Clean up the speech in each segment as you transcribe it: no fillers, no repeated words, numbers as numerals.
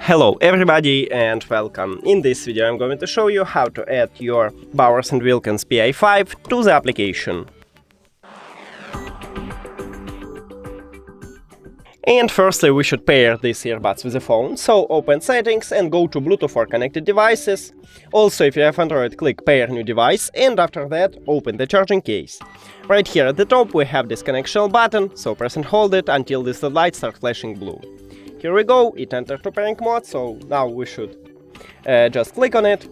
Hello everybody and welcome. In this video I'm going to show you how to add your Bowers Wilkins Pi5 to the application. And firstly we should pair these earbuds with the phone, so open settings and go to Bluetooth for connected devices. Also, if you have Android, click pair new device, and after that open the charging case. Right here at the top we have this connection button, so press and hold it until this light starts flashing blue. Here we go, it entered to pairing mode, so now we should just click on it.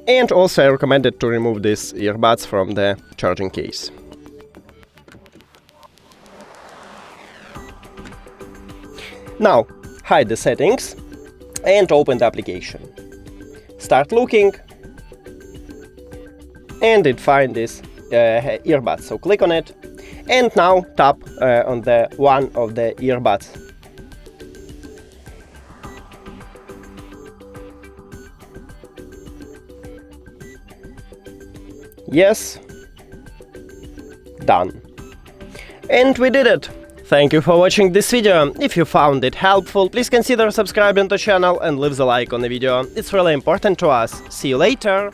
And also I recommended to remove these earbuds from the charging case. Now, hide the settings and open the application. Start looking and it finds this earbud, so click on it and now tap on the one of the earbuds. Yes, done. And we did it! Thank you for watching this video. If you found it helpful, please consider subscribing to the channel and leave the like on the video. It's really important to us. See you later!